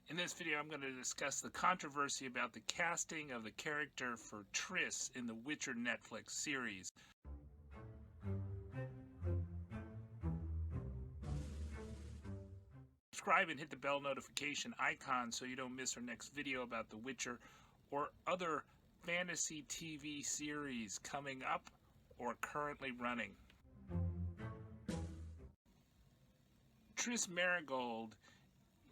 In this video, I'm going to discuss the controversy about the casting of the character for Triss in the Witcher Netflix series. Subscribe and hit the bell notification icon so you don't miss our next video about The Witcher or other fantasy TV series coming up or currently running. Triss Merigold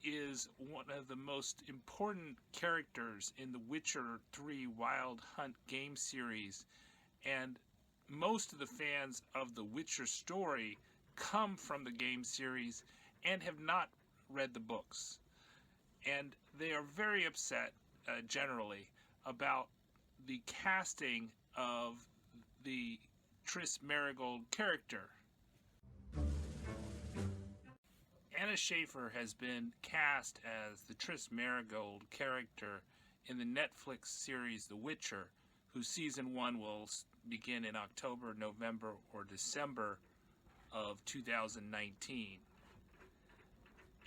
is one of the most important characters in the Witcher 3 Wild Hunt game series, and most of the fans of the Witcher story come from the game series and have not read the books, and they are very upset generally about the casting of the Triss Merigold character. Anna Shaffir has been cast as the Triss Merigold character in the Netflix series The Witcher, whose season 1 will begin in October, November, or December of 2019.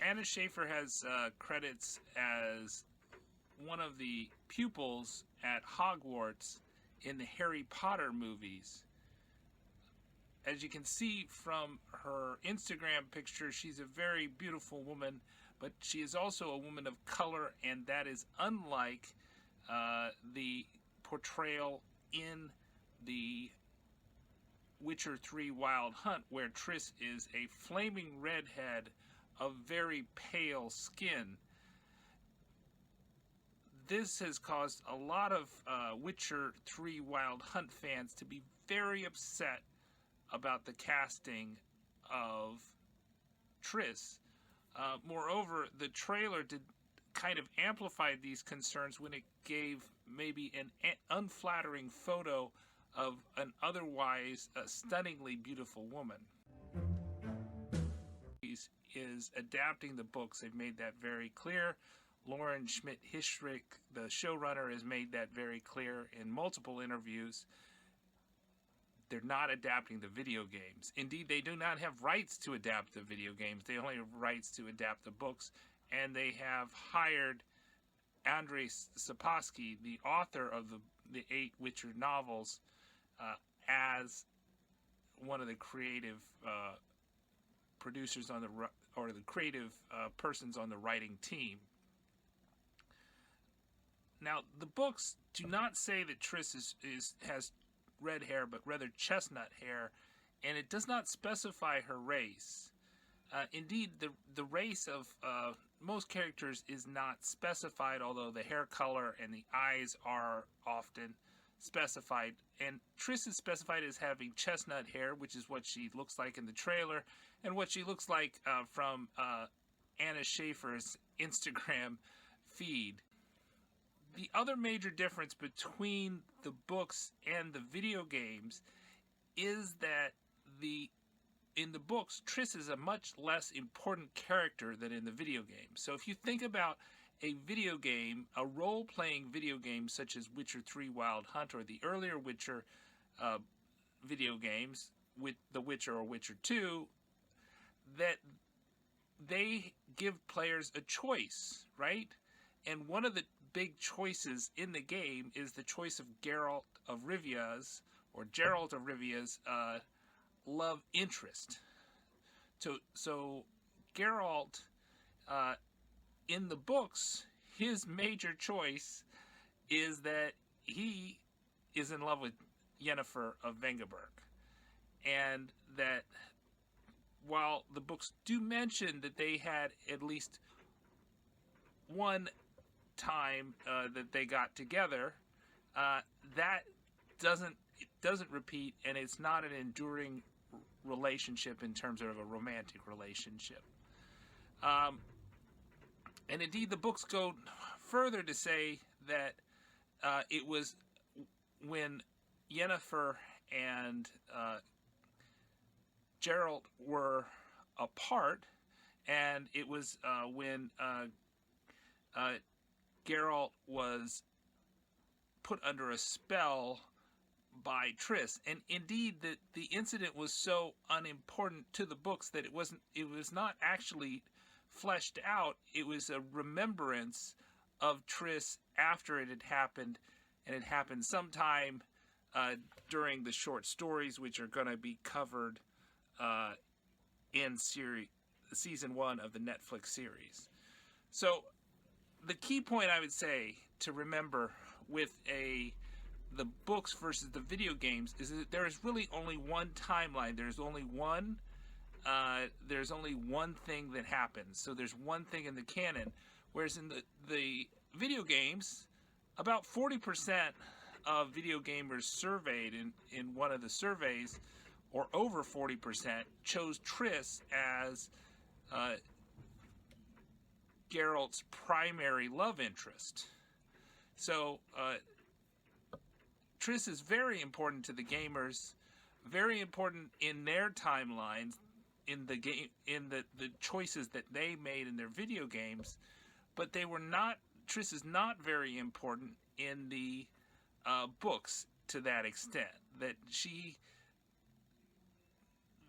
Anna Shaffir has credits as one of the pupils at Hogwarts in the Harry Potter movies. As you can see from her Instagram picture, she's a very beautiful woman, but she is also a woman of color, and that is unlike the portrayal in the Witcher 3 Wild Hunt, where Triss is a flaming redhead of very pale skin. This has caused a lot of Witcher 3 Wild Hunt fans to be very upset about the casting of Triss. Moreover, the trailer did kind of amplify these concerns when it gave maybe an unflattering photo of an otherwise stunningly beautiful woman. Is adapting the books. They've made that very clear. Lauren Schmidt-Hissrich, the showrunner, has made that very clear in multiple interviews. They're not adapting the video games. Indeed, they do not have rights to adapt the video games. They only have rights to adapt the books. And they have hired Andrzej Sapkowski, the author of the 8 Witcher novels, as one of the creative producers on the creative persons on the writing team. Now, the books do not say that Triss has red hair, but rather chestnut hair, and it does not specify her race. Indeed, the race of most characters is not specified, although the hair color and the eyes are often specified. And Triss is specified as having chestnut hair, which is what she looks like in the trailer, and what she looks like from Anna Shaffir's Instagram feed. The other major difference between the books and the video games is that in the books, Triss is a much less important character than in the video game. So if you think about a video game, a role-playing video game such as Witcher 3 Wild Hunt or the earlier Witcher video games, with The Witcher or Witcher 2, that they give players a choice, right? And one of the big choices in the game is the choice of Geralt of Rivia's love interest. So Geralt, in the books, his major choice is that he is in love with Yennefer of Vengaberg. And that while the books do mention that they had at least one time that they got together, that doesn't repeat, and it's not an enduring relationship in terms of a romantic relationship. And indeed, the books go further to say that it was when Yennefer and Geralt were apart, and it was when Geralt was put under a spell by Triss. And indeed, the incident was so unimportant to the books that it was not actually fleshed out. It was a remembrance of Triss after it had happened, and it happened sometime during the short stories, which are going to be covered in season 1 of the Netflix series. So the key point I would say to remember with the books versus the video games is that there is really only one timeline. There's only one thing that happens. So there's one thing in the canon, whereas in the video games, about 40% of video gamers surveyed in one of the surveys, or over 40%, chose Triss as Geralt's primary love interest. So Triss is very important to the gamers, very important in their timelines, in the game, in the choices that they made in their video games, but they were not. Triss is not very important in the books to that extent. That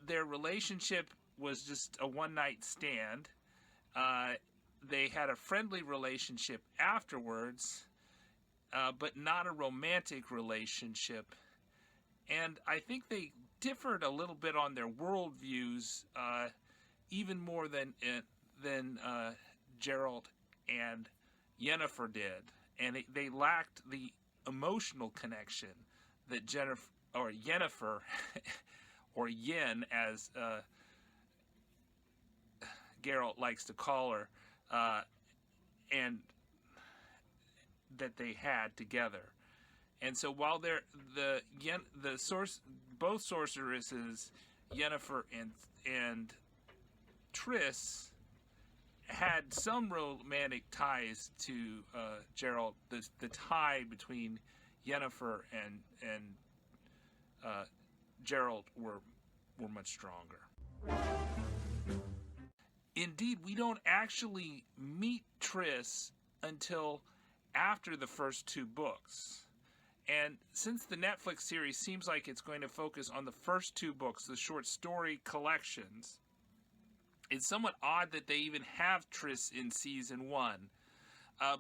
their relationship was just a one-night stand. They had a friendly relationship afterwards, but not a romantic relationship. And I think they differed a little bit on their worldviews, even more than Geralt and Yennefer did. And they lacked the emotional connection that Yennefer, or Yen, as Geralt likes to call her, and that they had together. And so while both sorceresses, Yennefer and Triss, had some romantic ties to Geralt, the tie between Yennefer and Geralt were much stronger. Indeed, we don't actually meet Triss until after the first 2 books. And since the Netflix series seems like it's going to focus on the first 2 books, the short story collections, it's somewhat odd that they even have Triss in season 1.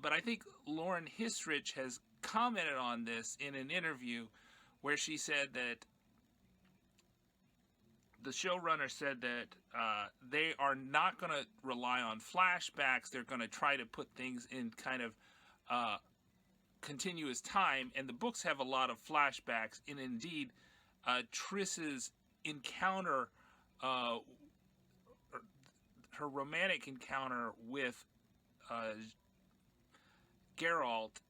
But I think Lauren Hissrich has commented on this in an interview where she said that the showrunner said that they are not going to rely on flashbacks. They're going to try to put things in kind of continuous time, and the books have a lot of flashbacks. And indeed, Triss's encounter, her romantic encounter with Geralt,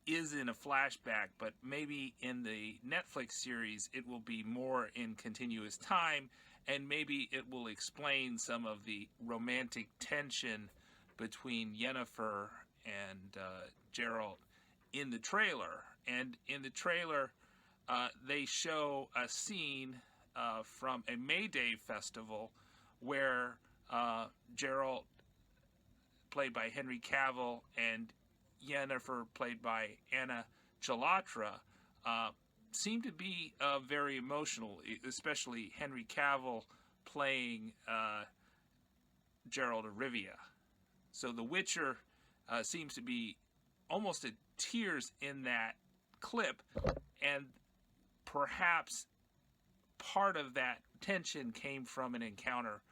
is in a flashback, but maybe in the Netflix series it will be more in continuous time, and maybe it will explain some of the romantic tension between Yennefer and Geralt in the trailer. And in the trailer, they show a scene from a May Day festival where Geralt, played by Henry Cavill, and Yennefer, played by Anna Shaffir, seem to be very emotional, especially Henry Cavill playing Geralt of Rivia. So The Witcher seems to be almost at tears in that clip, and perhaps part of that tension came from an encounter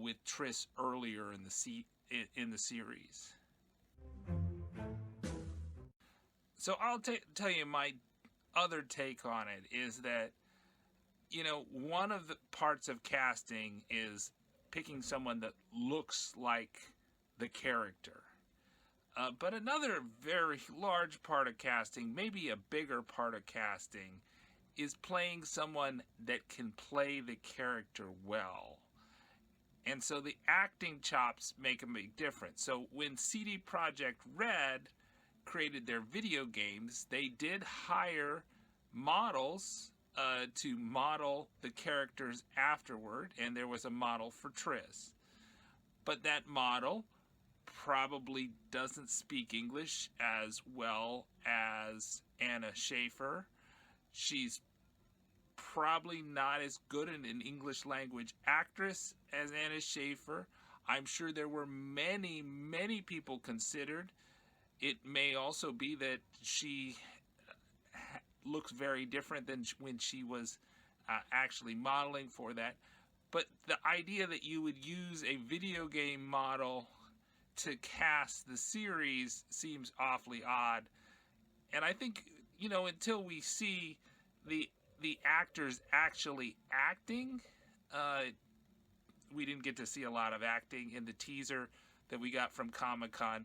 with Triss earlier in the series. So I'll tell you my other take on it is that, one of the parts of casting is picking someone that looks like the character. But another very large part of casting, maybe a bigger part of casting, is playing someone that can play the character well. And so the acting chops make a big difference. So when CD Projekt Red created their video games, they did hire models to model the characters afterward, and there was a model for Triss. But that model probably doesn't speak English as well as Anna Shaffir. She's probably not as good an English language actress as Anna Shaffir. I'm sure there were many, many people considered. It may also be that she looks very different than when she was actually modeling for that. But the idea that you would use a video game model to cast the series seems awfully odd. And I think, until we see the actors actually acting, we didn't get to see a lot of acting in the teaser that we got from Comic-Con.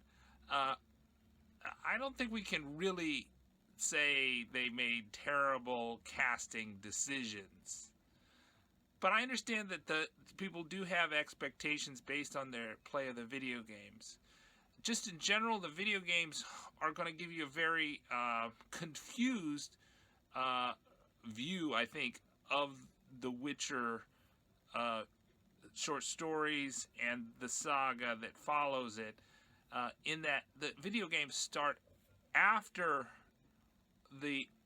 I don't think we can really say they made terrible casting decisions. But I understand that the people do have expectations based on their play of the video games. Just in general, the video games are going to give you a very confused view, I think, of the Witcher short stories and the saga that follows it, in that the video games start after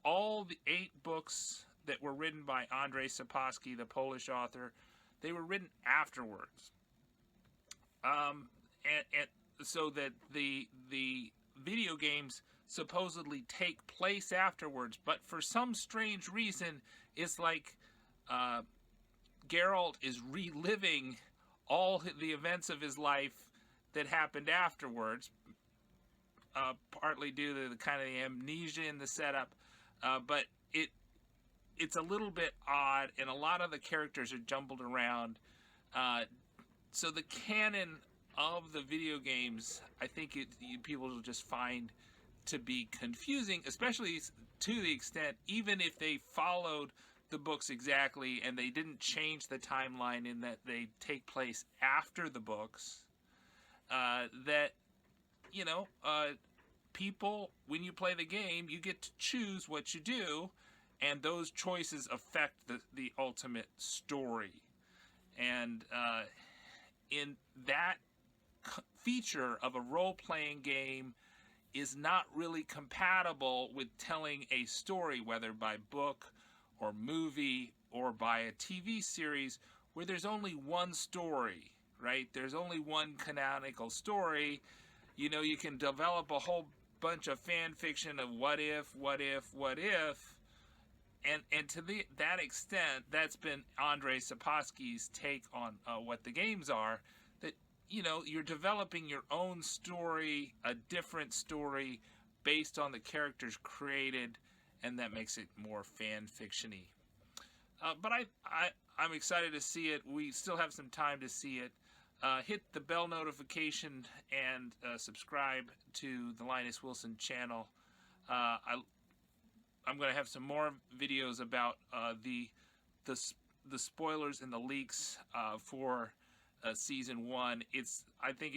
all the 8 books that were written by Andrzej Sapkowski, the Polish author. They were written afterwards, and so that the video games supposedly take place afterwards. But for some strange reason, it's like Geralt is reliving all the events of his life that happened afterwards, partly due to the kind of the amnesia in the setup, but it's a little bit odd, and a lot of the characters are jumbled around. So the canon of the video games, I think people will just find to be confusing, especially to the extent, even if they followed the books exactly and they didn't change the timeline in that they take place after the books, that, people, when you play the game, you get to choose what you do, and those choices affect the ultimate story. And in that feature of a role-playing game is not really compatible with telling a story, whether by book or movie or by a TV series, where there's only one story, right? There's only one canonical story. You can develop a whole bunch of fan fiction of what if, and to that extent, that's been Andrzej Sapkowski's take on what the games are, that, you're developing your own story, a different story, based on the characters created, and that makes it more fan fiction-y. But I'm excited to see it. We still have some time to see it. Hit the bell notification and subscribe to the Linus Wilson channel. I'm going to have some more videos about the spoilers and the leaks for season 1. I think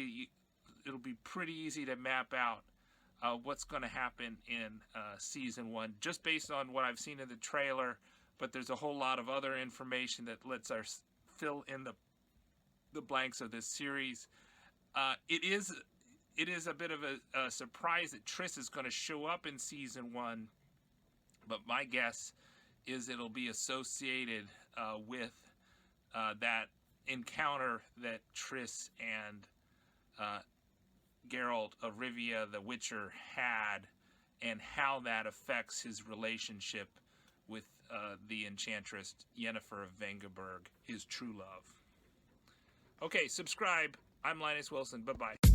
it'll be pretty easy to map out what's going to happen in season 1, just based on what I've seen in the trailer. But there's a whole lot of other information that lets us fill in the blanks of this series. It is a bit of a surprise that Triss is going to show up in season 1, but my guess is it'll be associated with that encounter that Triss and Geralt of Rivia, the Witcher, had, and how that affects his relationship with the enchantress Yennefer of Vengaberg, his true love. Okay, subscribe. I'm Linus Wilson. Bye-bye.